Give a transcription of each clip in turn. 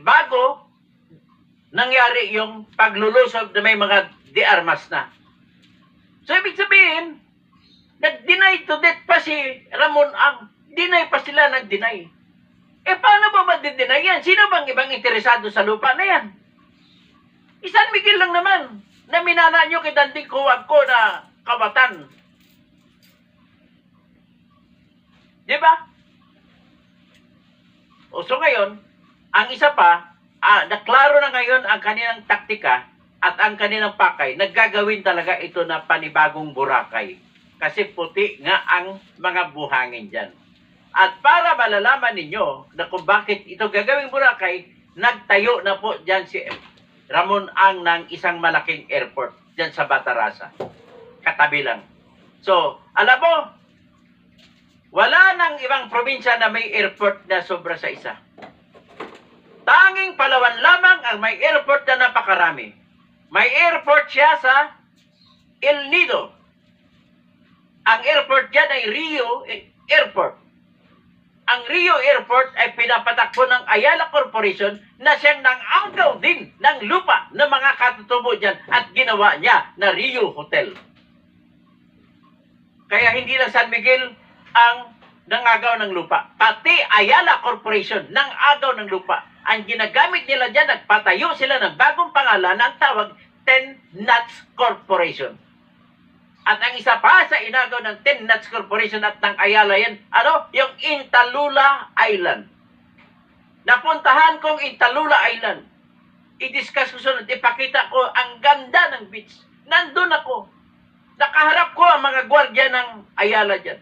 bago nangyari yung paglulusob na may mga de-armas na. So, ibig sabihin, nag-deny to death pa si Ramon Ang. Deny pa sila nag-deny. Paano ba madi-deny yan? Sino bang ibang interesado sa lupa na yan? San Miguel lang naman na minana nyo kay Danding Kuwag ko na kawatan. Di ba? So ngayon, ang isa pa, naklaro na ngayon ang kanilang taktika at ang kanilang pakay, naggagawin talaga ito na panibagong Boracay. Kasi puti nga ang mga buhangin dyan. At para malalaman ninyo na kung bakit ito gagawing Boracay, nagtayo na po dyan si Ramon Ang ng isang malaking airport dyan sa Batarasa. Katabi lang. So, alam mo, wala nang ibang probinsya na may airport na sobra sa isa. Tanging Palawan lamang ang may airport na napakarami. May airport siya sa El Nido. Ang airport dyan ay Rio Airport. Ang Rio Airport ay pinapatakbo ng Ayala Corporation na siyang nang-anggaw din ng lupa ng mga katutubo dyan at ginawa niya na Rio Hotel. Kaya hindi lang San Miguel ang nangagaw ng lupa. Pati Ayala Corporation nang-agaw ng lupa. Ang ginagamit nila dyan, nagpatayo sila ng bagong pangalan ang tawag 10 Nuts Corporation. At ang isa pa sa inagaw ng 10 Nuts Corporation at ng Ayala yan, yung Intalula Island. Napuntahan kong Intalula Island. I-discuss ko sunod, ipakita ko ang ganda ng beach. Nandun ako. Nakaharap ko ang mga gwardiya ng Ayala dyan.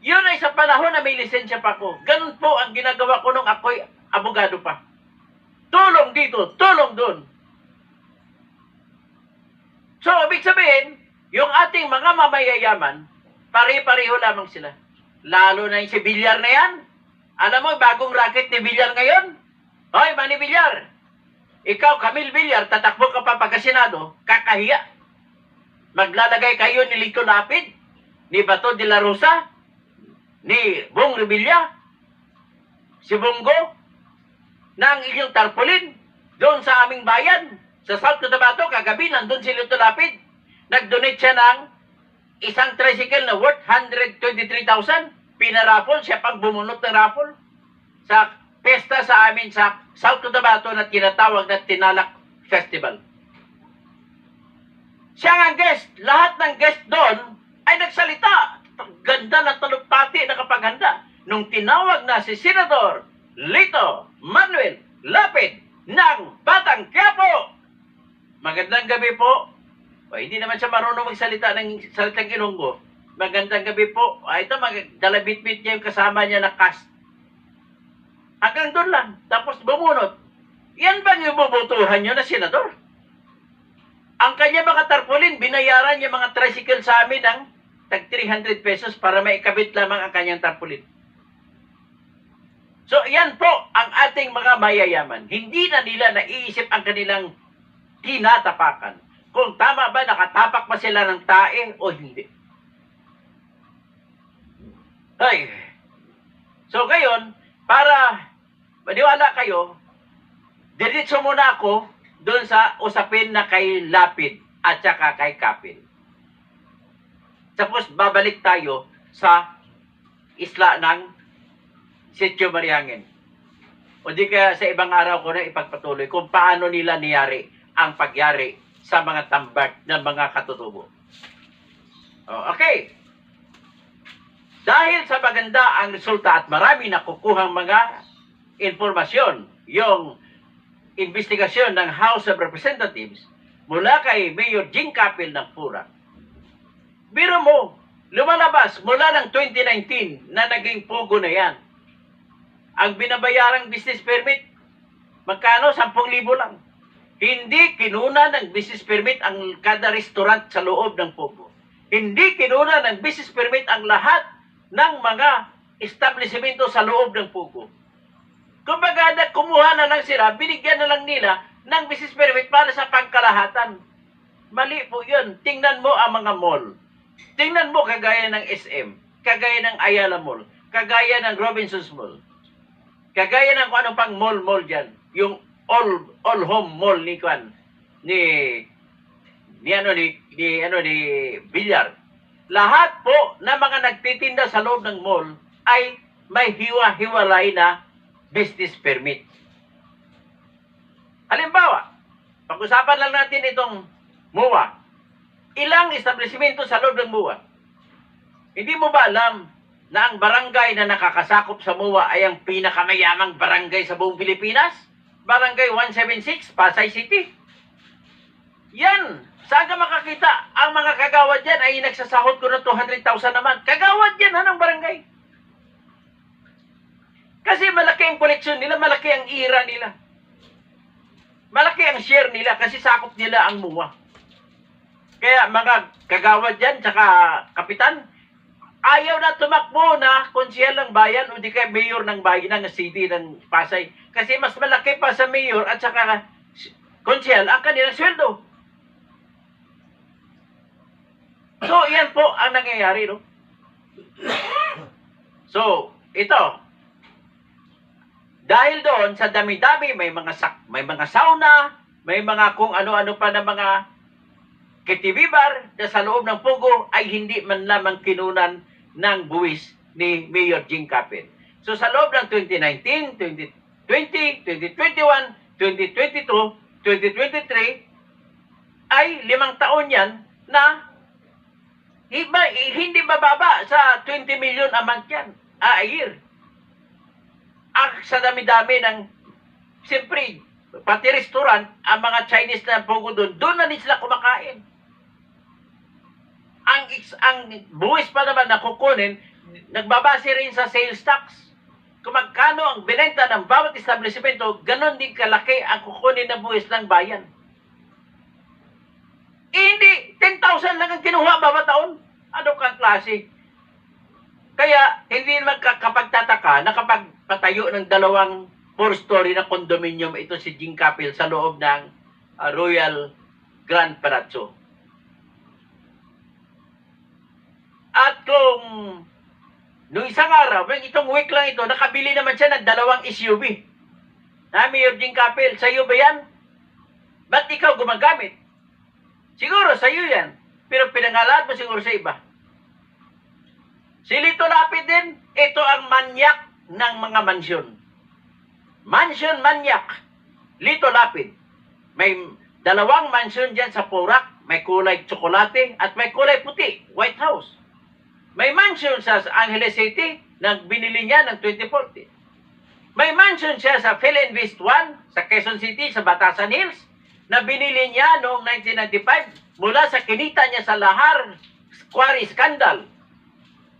Yun ay sa panahon na may lisensya pa ko. Ganun po ang ginagawa ko nung ako'y abogado pa. Tulong dito, tulong doon. So, ibig sabihin, yung ating mga mamayayaman, pare-pareho lamang sila. Lalo na yung si Villar na yan. Alam mo, bagong racket ni Villar ngayon? Hoy, Manny Villar. Ikaw, Camille Villar, tatakbo ka pa pagkasenado, kakahiya. Maglalagay kayo ni Lito Lapid, ni Bato de la Rosa, ni Bong Revilla, si Bongo, ng inyong tarpaulin, doon sa aming bayan, sa South Cotabato, kagabi, nandun si Lito Lapid. Nag-donate siya ng isang tricycle na worth 123,000. Pinarapol, siya pang bumunot ng rapol sa pesta sa amin sa South Cotabato na tinatawag na Tinalak Festival. Siya ang guest. Lahat ng guest doon ay nagsalita. Ganda ng talumpati na kapaghanda. Nung tinawag na si Senador Lito Manuel Lapid ng Batang Quiapo. Magandang gabi po. Hindi naman siya marunong magsalita ng salitang Ilonggo. Magandang gabi po. Ito, dalabit-bit niya yung kasama niya na cast. Hanggang doon lang. Tapos bumunot. Yan bang yung bubutuhan niyo na senador? Ang kanya mga tarpaulin, binayaran niya mga tricycle sa amin ng tag 300 pesos para maikabit lamang ang kanyang tarpaulin. So, yan po ang ating mga mayayaman. Hindi na nila naiisip ang kanilang tinatapakan. Kung tama ba, nakatapak ba sila ng tae o hindi. Ay. So, ngayon, para maniwala kayo, diretso muna ako doon sa usapin na kay Lapid at saka kay Kapil. Tapos, babalik tayo sa isla ng Sitio Mariangin. O di kaya sa ibang araw ko na ipagpatuloy kung paano nila niyari ang pagyari sa mga tambak ng mga katutubo. Okay. Dahil sa maganda ang resulta at marami na kukuhang mga informasyon, yung investigasyon ng House of Representatives mula kay Mayor Jing Kapil ng Pura. Biro mo, lumalabas mula ng 2019 na naging pugo na yan. Ang binabayarang business permit, magkano? 10,000 lang. Hindi kinuna ng business permit ang kada restaurant sa loob ng Pugo. Hindi kinuna ng business permit ang lahat ng mga establishmento sa loob ng Pugo. Kumbaga, kumuha na lang sila, binigyan na lang nila ng business permit para sa pangkalahatan. Mali po yun. Tingnan mo ang mga mall. Tingnan mo kagaya ng SM, kagaya ng Ayala Mall, kagaya ng Robinsons Mall. Kagaya ng kung ano pang mall dyan. Yung all home mall ni Kwan. Ni Villar. Lahat po na mga nagtitinda sa loob ng mall ay may hiwa-hiwalay na business permit. Halimbawa, pag-usapan lang natin itong MUA. Ilang establishmento sa loob ng MUA. Hindi mo ba alam na ang barangay na nakakasakop sa MUA ay ang pinakamayamang barangay sa buong Pilipinas? Barangay 176, Pasay City. Yan. Saan ka makakita? Ang mga kagawad dyan ay nagsasahod ko ng 200,000 naman. Kagawad dyan ng barangay. Kasi malaki ang koleksyon nila, malaki ang ira nila. Malaki ang share nila kasi sakop nila ang MUA. Kaya mga kagawad dyan, tsaka kapitan, ayaw na tumakbo na konsehal ng bayan o di kaya mayor ng bayan ng city ng Pasay. Kasi mas malaki pa sa mayor at saka konsehal ang kanilang sweldo. So, yan po ang nangyayari, no? So, ito. Dahil doon, sa dami-dami, may mga sauna, may mga kung ano-ano pa na mga KTV bar na sa loob ng Pugo ay hindi man lamang kinunan ng buwis ni Mayor Jing Capel. So, sa loob ng 2019, 2020, 2021, 2022, 2023, ay 5 taon yan na hindi bababa sa 20 million a month yan, a year. Sa dami-dami ng, siyempre, pati restaurant, ang mga Chinese na Pugo doon na sila kumakain. Ang buwis pa naman na kukunin, nagbabase rin sa sales tax. Kung magkano ang binenta ng bawat establishmento, ganon din kalaki ang kukunin na buwis ng bayan. Hindi, 10,000 lang ang kinuha bawat taon. Ano kang klase? Kaya, hindi naman kapagtataka na kapag patayo ng 2 4-story na condominium ito si Jing Capel sa loob ng Royal Grand Palazzo. At kung nung isang araw, itong week lang ito, nakabili naman siya ng 2 SUV. Mayor Jing Capel, sa'yo ba yan? Ba't ikaw gumagamit? Siguro sa'yo yan. Pero pinangalan mo siguro sa iba. Si Lito Lapid din, ito ang manyak ng mga mansyon. Mansion manyak. Lito Lapid. May 2 mansyon dyan sa Porac. May kulay tsokolate at may kulay puti. White House. May mansion sa Angeles City na binili niya ng 2040. May mansion siya sa Philinvest 1 sa Quezon City, sa Batasan Hills, na binili niya noong 1995 mula sa kinita niya sa Lahar Quarry Scandal,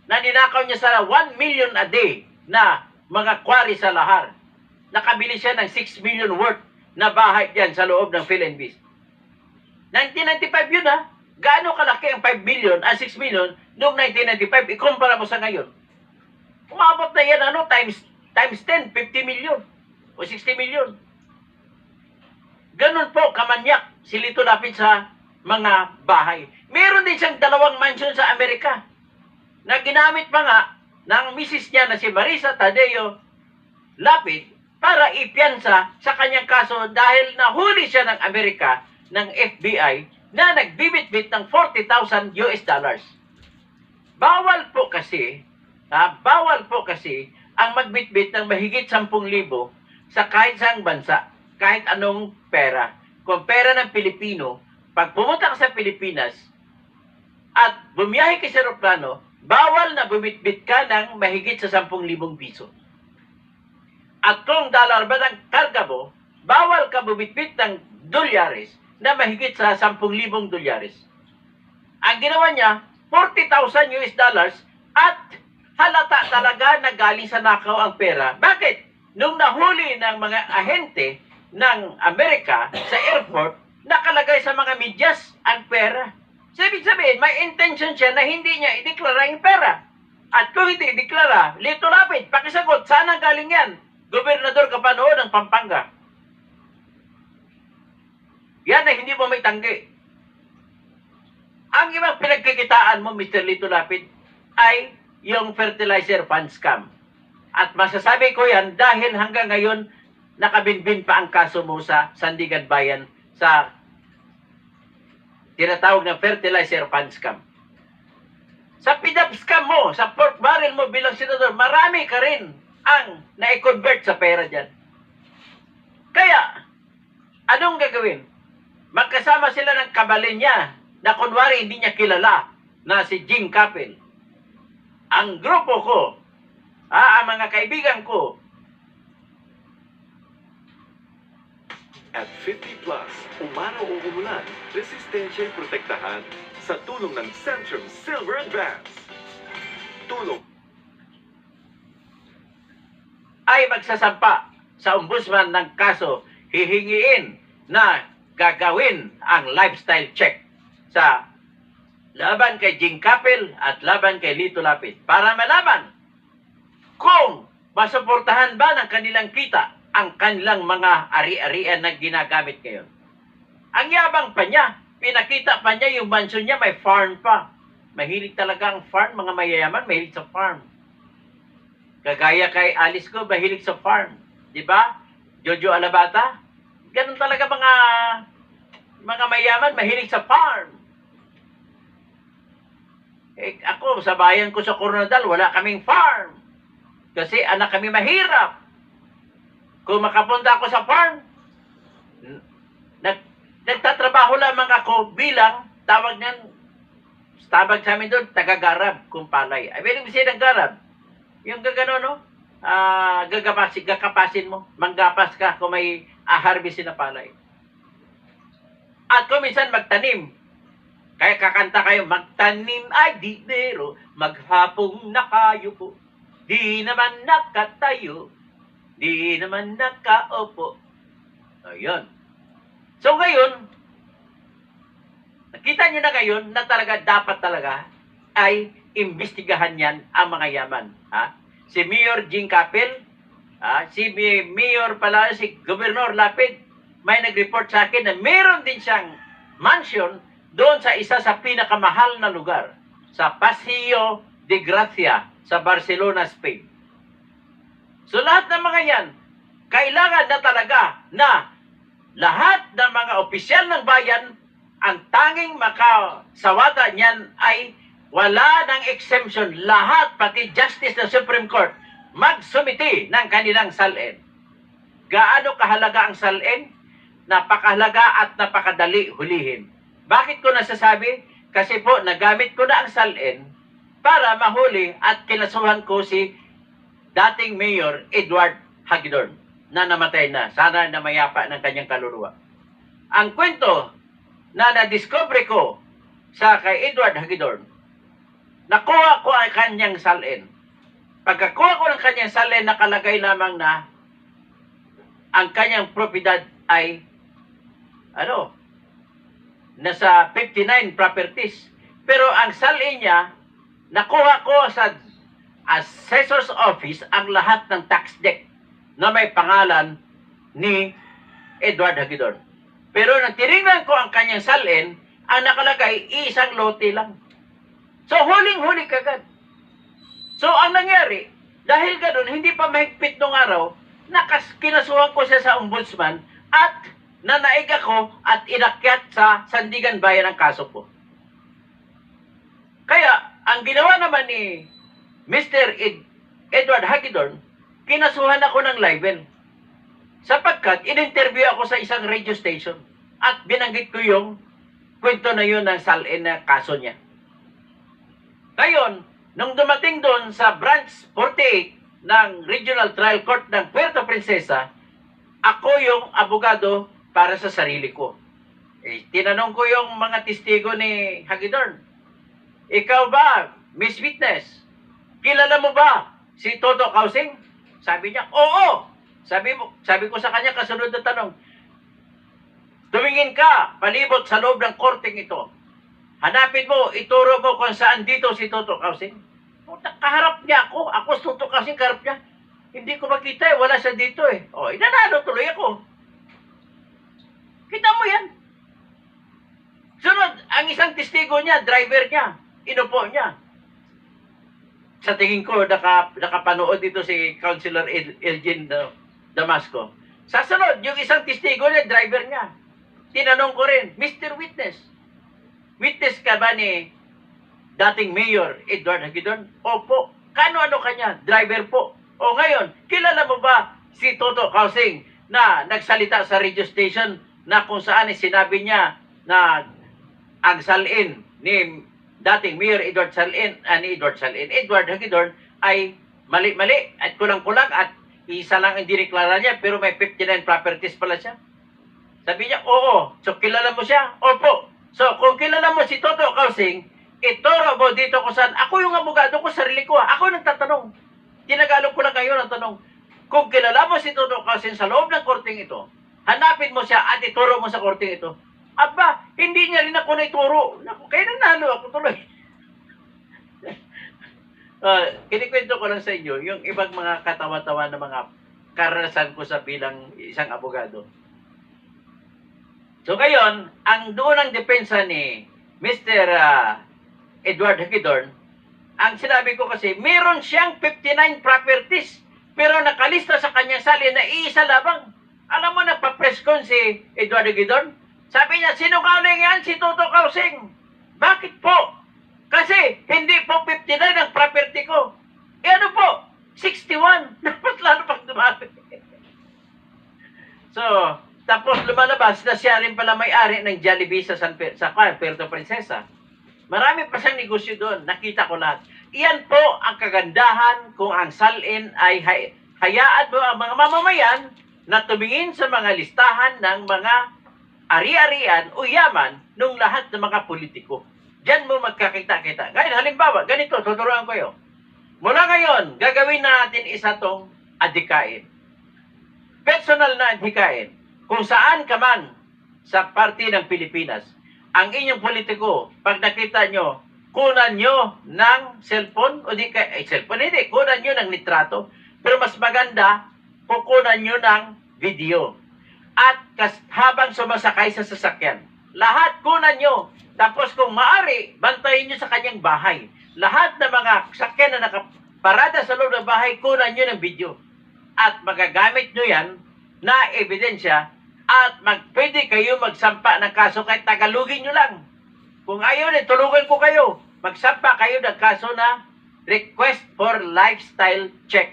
na ninakaw niya sa 1 million a day na mga quarry sa Lahar. Nakabili siya ng 6 million worth na bahay diyan sa loob ng Philinvest. 1995 yun ha. Gaano kalaki ang 5 billion, 6 million noong 1995? Ikumpara mo sa ngayon. Umabot na yan times 10, 50 million o 60 million. Ganun po kamanyak si Lito Lapid sa mga bahay. Meron din siyang 2 mansion sa Amerika na ginamit pa nga ng misis niya na si Marisa Tadeo Lapid para ipiyansa sa kanyang kaso dahil nahuli siya ng Amerika ng FBI na nagbibitbit ng $40,000. Bawal po kasi ang magbitbit ng mahigit 10,000 sa kahit saang bansa, kahit anong pera. Kung pera ng Pilipino, pag pumunta ka sa Pilipinas at bumiyahe ka sa aeroplano, bawal na bumitbit ka ng mahigit sa 10,000 piso. At kung dollar ba ng karga mo, bawal ka bumitbit ng dolyares na mahigit sa 10,000 dolyares. Ang ginawa niya, $40,000 at halata talaga na galing sa nakaw ang pera. Bakit? Nung nahuli ng mga ahente ng Amerika sa airport, nakalagay sa mga medyas ang pera. Sabi sabihin, may intention siya na hindi niya ideklara yung pera. At kung hindi ideklara, Lito Lapid, pakisagot, saan ang galing yan? Gobernador ka pa noon ng Pampanga. Yan na hindi mo may tanggi. Ang ibang pinagkikitaan mo, Mr. Lito Lapid, ay yung fertilizer fund scam. At masasabi ko yan dahil hanggang ngayon nakabinbin pa ang kaso mo sa Sandigan Bayan sa tinatawag na fertilizer fund scam. Sa PDAP scam mo, sa pork barrel mo bilang senador, marami ka rin ang na-convert sa pera dyan. Kaya, anong gagawin? Magkasama sila ng kabalin niya na kunwari hindi niya kilala na si Jing Capel. Ang grupo ko, ang mga kaibigan ko, At 50 plus, umaraw o umulan, resistensya ay protektahan sa tulong ng Centrum Silver Advance. Tulong ay magsasampa sa ombudsman ng kaso, hihingiin na gagawin ang lifestyle check sa laban kay Jing Capel at laban kay Lito Lapid para malaman kung masuportahan ba ng kanilang kita ang kanilang mga ari-arian na ginagamit ngayon. Ang yabang pa niya, pinakita pa niya yung mansion niya, may farm pa. Mahilig talaga ang farm, mga mayayaman, mahilig sa farm. Kagaya kay Alice ko, mahilig sa farm. Di ba? Jojo Alabata, ganun talaga mga mayaman, mahilig sa farm. Eh, ako, sa bayan ko sa Coronadal, wala kaming farm. Kasi anak kami mahirap. Kung makapunta ako sa farm, nagtatrabaho lamang ako bilang, tawag sa amin doon, taga-garab, kumpalay. Ay, bilang siya ng garab. Yung gagano, no? Gagapasin mo. Manggapas ka kung may harvestin na palay. At kung minsan magtanim, kaya kakanta kayo, magtanim ay di bero, maghapong na kayo po, di naman nakatayo, di naman nakaupo. Ayun. So ngayon, nakita nyo na ngayon na talaga dapat talaga ay imbestigahan yan ang mga yaman. Ha? Si Mayor Jing Capel, si Mayor pala, si Gobernador Lapid, may nag-report sa akin na meron din siyang mansion doon sa isa sa pinakamahal na lugar, sa Paseo de Gracia, sa Barcelona, Spain. So lahat ng mga yan, kailangan na talaga na lahat ng mga opisyal ng bayan, ang tanging makasawata niyan ay wala ng exemption. Lahat, pati Justice ng Supreme Court, magsumiti ng kanilang salin. Gaano kahalaga ang salin? Napakahalaga at napakadali hulihin. Bakit ko nasasabi? Kasi po, nagamit ko na ang salin para mahuli at kinasuhan ko si dating Mayor Edward Hagedorn na namatay na. Sana na mayapa ng kanyang kaluluwa. Ang kwento na na-discover ko sa kay Edward Hagedorn, nakuha ko ang kanyang salin. Pagkakuha ko ng kanyang salin, nakalagay lamang na ang kanyang propiedad ay nasa 59 properties. Pero ang salin niya, nakuha ko sa Assessor's Office ang lahat ng tax deck na may pangalan ni Edward Hagedorn. Pero nang tinignan ko ang kanyang salin, ang nakalagay, isang lote lang. So, huling-huli kagad. So, ang nangyari, dahil ganun, hindi pa mahigpit nung araw, kinasuhan ko siya sa ombudsman at nanaig ako at inakyat sa Sandigan Bayan ang kaso ko. Kaya, ang ginawa naman ni Mr. Edward Hagedorn, kinasuhan ako ng libel. Sapagkat, in-interview ako sa isang radio station at binanggit ko yung kwento na yun ng salin na kaso niya. Ngayon, nung dumating doon sa branch 48 ng Regional Trial Court ng Puerto Princesa, ako yung abogado para sa sarili ko. Tinanong ko yung mga testigo ni Hagedorn, ikaw ba, Miss Witness, kilala mo ba si Toto Kausing? Sabi niya, oo. Sabi ko sa kanya, kasunod na tanong, tumingin ka, palibot sa loob ng korteng ito. Hanapin mo, ituro mo kung saan dito si Toto Kausing. Kaharap niya ako. Ako si Toto Kausing, kaharap niya. Hindi ko makita wala siya dito O, inanalo tuloy ako. Kita mo yan. Sunod, ang isang testigo niya, driver niya, inupo niya. sa tingin ko, nakapanood dito si Councilor Elgin Damasco. Sa sunod, yung isang testigo niya, driver niya. Tinanong ko rin, Mr. Witness, witness ka ba ni dating Mayor Edward Hagidorn? Opo. Kano-ano kanya? Driver po. O ngayon, kilala mo ba si Toto Kausing na nagsalita sa radio station na kung saan sinabi niya na ang salin ni dating Mayor Edward Hagidorn ay mali-mali at kulang-kulang at isa lang ang diniklara niya pero may 59 properties pala siya. Sabi niya, oo. So, kilala mo siya? Opo. So, kung kilala mo si Toto Kausing, ituro mo dito kung saan. Ako yung abogado ko, sarili ko. Ako nagtatanong. Tinagalog ko lang kayo ng tanong. Kung kilala mo si Toto Kausing sa loob ng korting ito, hanapin mo siya at ituro mo sa korting ito. Aba, hindi niya rin ako naituro. Naku, kaya nanalo ako tuloy. Kinikwento ko lang sa inyo yung ibang mga katawa-tawa na mga karanasan ko sa bilang isang abogado. So ngayon, ang doon ang depensa ni Mr. Edward Hagidorn, ang sinabi ko kasi, meron siyang 59 properties, pero nakalista sa kanyang salin na iisa labang. Alam mo, nagpa-press con si Edward Hagidorn. Sabi niya, sinungaling yan si Toto Kausing. Bakit po? Kasi hindi po 59 ang property ko. E ano po? 61. Dapat lalo pang dumami. So, tapos lumalabas na siya rin pala may-ari ng Jollibee sa Puerto Princesa. Marami pa siyang negosyo doon. Nakita ko lahat. Iyan po ang kagandahan kung ang salin ay hayaan mo ang mga mamamayan na tumingin sa mga listahan ng mga ari-arian o yaman ng lahat ng mga politiko. Diyan mo magkakita-kita. Ngayon, halimbawa, ganito, tuturuan ko yun. Mula ngayon, gagawin natin isa tong adhikain. Personal na adhikain. Kung saan ka man sa parte ng Pilipinas, ang inyong politiko, pag nakita nyo, kunan nyo ng cellphone, o di ka, cellphone, hindi, kunan nyo ng litrato, pero mas maganda, kukunan nyo ng video. At habang sumasakay sa sasakyan, lahat kunan nyo. Tapos kung maari, bantayin nyo sa kanyang bahay. Lahat ng mga sakyan na nakaparada sa loob ng bahay, kunan nyo ng video. At magagamit nyo yan na ebidensya at pwede kayo magsampa ng kaso kahit tagalugin nyo lang. Kung ayaw din, tulugan ko kayo. Magsampa kayo ng kaso na request for lifestyle check.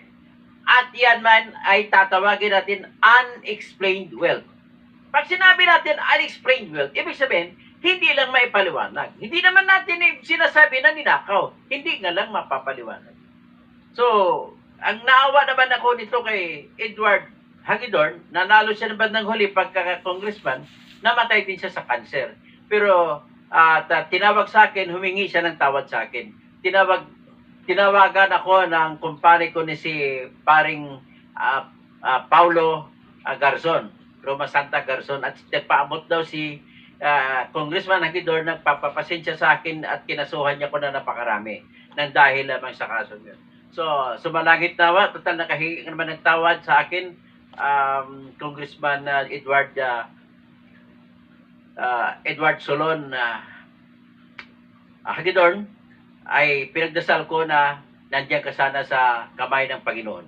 At yan man ay tatawagin natin unexplained wealth. Pag sinabi natin unexplained wealth, ibig sabihin, hindi lang maipaliwanag. Hindi naman natin sinasabi na ninakaw. Hindi nga lang mapapaliwanag. So, ang naawa naman ako nito kay Edward Hagidorn, nanalo siya ng bandang huli pagka-congressman, namatay din siya sa cancer. Pero tinawag sa akin, humingi siya ng tawad sa akin. Tinawagan ako ng kumpare ko ni si paring Paulo Garzon, Roma Santa Garzon, at nagpaabot daw si Congressman Hagidorn, nagpapapasensya sa akin at kinasuhan niya ko na napakarami ng dahil lamang sa kaso niya. So, sumalangit nawa, total nakahingi naman ng tawad sa akin, Congressman Edward Solon Hagidorn, ay pinagdasal ko na nandiyan ka sana sa kamay ng Panginoon.